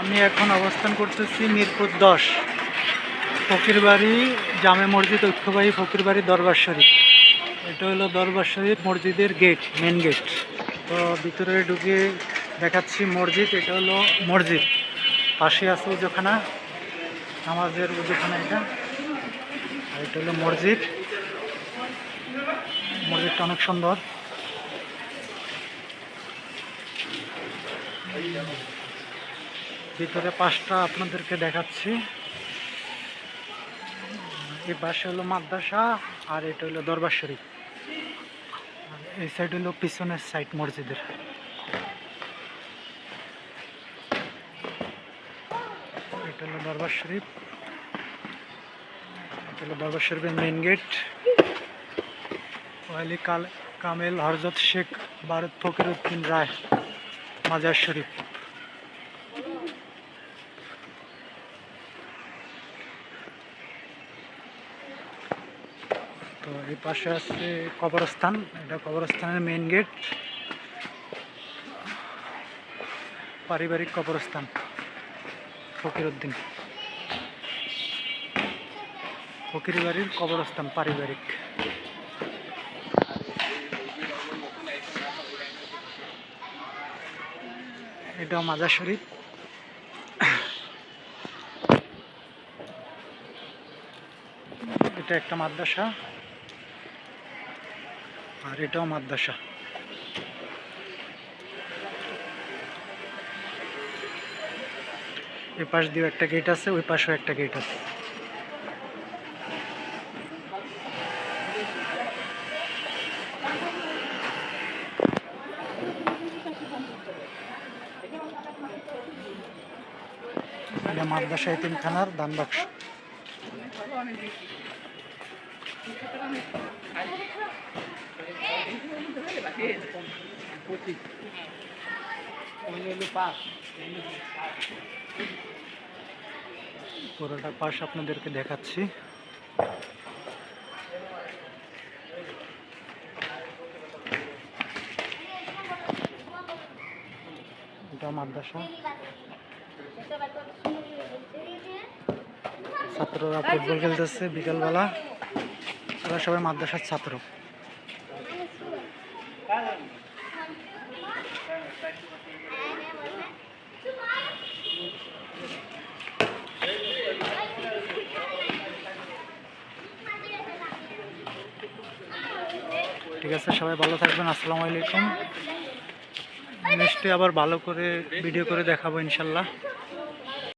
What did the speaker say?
আমি এখন অবস্থান করতেছি মিরপুর 10 ফকিরবাড়ি জামে মসজিদ ঐক্যবাহী ফকিরবাড়ি দরবার শরীফ। এটা হলো দরবার শরীফ মসজিদের গেট, মেন গেট। তো ভিতরে ঢুকে দেখাচ্ছি মসজিদ। এটা হলো মসজিদ, পাশে আছে উজুখানা, নামাজের উজুখানা এটা। আর এটা হলো মসজিদ। মসজিদটা অনেক সুন্দর। ভিতরে পাশটা আপনাদেরকে দেখাচ্ছি। এই পাশে হলো মাদ্রাসা আর এটা হলো দরবার শরীফ। এই সাইড হলো পিছনের সাইড মসজিদের। এটা হলো দরবার শরীফ, এটা হলো দরবার শরীফের মেইন গেট। ওয়ালি কামেল হরজত শেখ ভারত ফকিরউদ্দিন রায় মাজার শরীফ। তো এই পাশে আছে কবরস্থান, এটা কবরস্থানের মেইন গেট, পারিবারিক কবরস্থান ফকিরউদ্দিন, ফকিরবাড়ির কবরস্থান পারিবারিক। এটা মাজার শরীফ। এটা একটা মাদ্রাসা আর এটাও মাদ্রাসা। এই পাশ দিয়েও একটা গেট আছে, ওই পাশেও একটা গেট আছে। এটা মাদ্রাসা এতিমখানার দান বাক্স। পুরোটা পাশ আপনাদেরকে দেখাচ্ছি। এটা মাদ্রাসা। ছাত্ররা ফুটবল খেলতেছে বিকালবেলা। ওরা সবাই মাদ্রাসার ছাত্র। ঠিক আছে, সবাই ভালো থাকবেন। আসসালামু আলাইকুম। নেক্সটে আবার ভালো করে ভিডিও করে দেখাবো ইনশাল্লাহ।